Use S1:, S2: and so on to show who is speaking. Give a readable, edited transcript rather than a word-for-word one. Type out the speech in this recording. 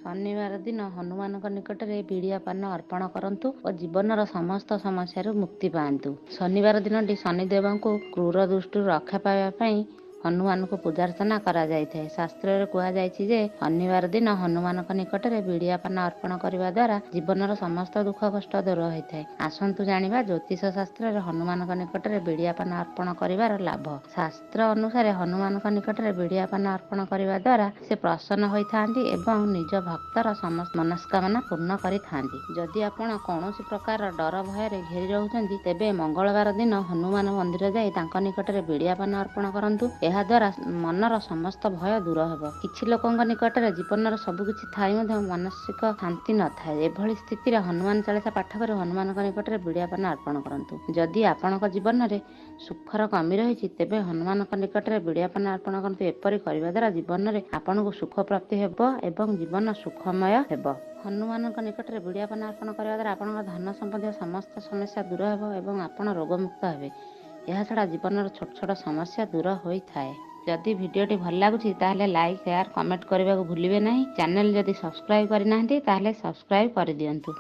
S1: ଶନିବାର ଦିନ ହନୁମାନଙ୍କ ନିକଟରେ ବିଡ଼ିଆ ପାନ ଅର୍ପଣ କରନ୍ତୁ ଓ ଜୀବନର ସମସ୍ତ ସମସ୍ୟାରୁ ମୁକ୍ତି ପାଆନ୍ତୁ। ଶନିବାର ଦିନଟି ଶନିଦେବଙ୍କୁ କ୍ରୂର ଦୃଷ୍ଟିରୁ ରକ୍ଷା ପାଇବା ପାଇଁ ହନୁମାନଙ୍କୁ ପୂଜାର୍ଚ୍ଚନା କରାଯାଇଥାଏ। ଶାସ୍ତ୍ରରେ କୁହାଯାଇଛି ଯେ ଶନିବାର ଦିନ ହନୁମାନଙ୍କ ନିକଟରେ ବିଡ଼ିଆ ପାନ ଅର୍ପଣ କରିବା ଦ୍ୱାରା ଜୀବନର ସମସ୍ତ ଦୁଃଖ କଷ୍ଟ ଦୂର ହୋଇଥାଏ। ଆସନ୍ତୁ ଜାଣିବା ଜ୍ୟୋତିଷ ଶାସ୍ତ୍ରରେ ହନୁମାନଙ୍କ ନିକଟରେ ବିଡ଼ିଆ ପାନ ଅର୍ପଣ କରିବାର ଲାଭ। ଶାସ୍ତ୍ର ଅନୁସାରେ ହନୁମାନଙ୍କ ନିକଟରେ ବିଡ଼ିଆ ପାନ ଅର୍ପଣ କରିବା ଦ୍ୱାରା ସେ ପ୍ରସନ୍ନ ହୋଇଥାନ୍ତି ଏବଂ ନିଜ ଭକ୍ତର ସମସ୍ତ ମନସ୍କାମନା ପୂର୍ଣ୍ଣ କରିଥାନ୍ତି। ଯଦି ଆପଣ କୌଣସି ପ୍ରକାର ଡର ଭୟରେ ଘେରି ରହୁଛନ୍ତି ତେବେ ମଙ୍ଗଳବାର ଦିନ ହନୁମାନ ମନ୍ଦିର ଯାଇ ତାଙ୍କ ନିକଟରେ ବିଡ଼ିଆ ପାନ ଅର୍ପଣ କରନ୍ତୁ। ଏହାଦ୍ୱାରା ମନର ସମସ୍ତ ଭୟ ଦୂର ହେବ। କିଛି ଲୋକଙ୍କ ନିକଟରେ ଜୀବନର ସବୁକିଛି ଥାଇ ମଧ୍ୟ ମାନସିକ ଶାନ୍ତି ନଥାଏ। ଏଭଳି ସ୍ଥିତିରେ ହନୁମାନ ଚାଳିଶା ପାଠ କରି ହନୁମାନଙ୍କ ନିକଟରେ ବିଡ଼ିଆ ପାନ ଅର୍ପଣ କରନ୍ତୁ। ଯଦି ଆପଣଙ୍କ ଜୀବନରେ ସୁଖର କମି ରହିଛି ତେବେ ହନୁମାନଙ୍କ ନିକଟରେ ବିଡ଼ିଆ ପାନ ଅର୍ପଣ କରନ୍ତୁ। ଏପରି କରିବା ଦ୍ୱାରା ଜୀବନରେ ଆପଣଙ୍କୁ ସୁଖ ପ୍ରାପ୍ତି ହେବ ଏବଂ ଜୀବନ ସୁଖମୟ ହେବ। ହନୁମାନଙ୍କ ନିକଟରେ ବିଡ଼ିଆ ପାନ ଅର୍ପଣ କରିବା ଦ୍ୱାରା ଆପଣଙ୍କ ଧନ ସମ୍ବନ୍ଧୀୟ ସମସ୍ତ ସମସ୍ୟା ଦୂର ହେବ ଏବଂ ଆପଣ ରୋଗମୁକ୍ତ ହେବେ। ଏହାଛଡ଼ା ଜୀବନର ଛୋଟ ଛୋଟ ସମସ୍ୟା ଦୂର ହୋଇଥାଏ। ଯଦି ଭିଡ଼ିଓଟି ଭଲ ଲାଗୁଛି ତାହେଲେ ଲାଇକ୍, ସେୟାର, କମେଣ୍ଟ କରିବାକୁ ଭୁଲିବେ ନାହିଁ। ଚ୍ୟାନେଲ ଯଦି ସବସ୍କ୍ରାଇବ୍ କରିନାହାନ୍ତି ତାହେଲେ ସବସ୍କ୍ରାଇବ୍ କରିଦିଅନ୍ତୁ।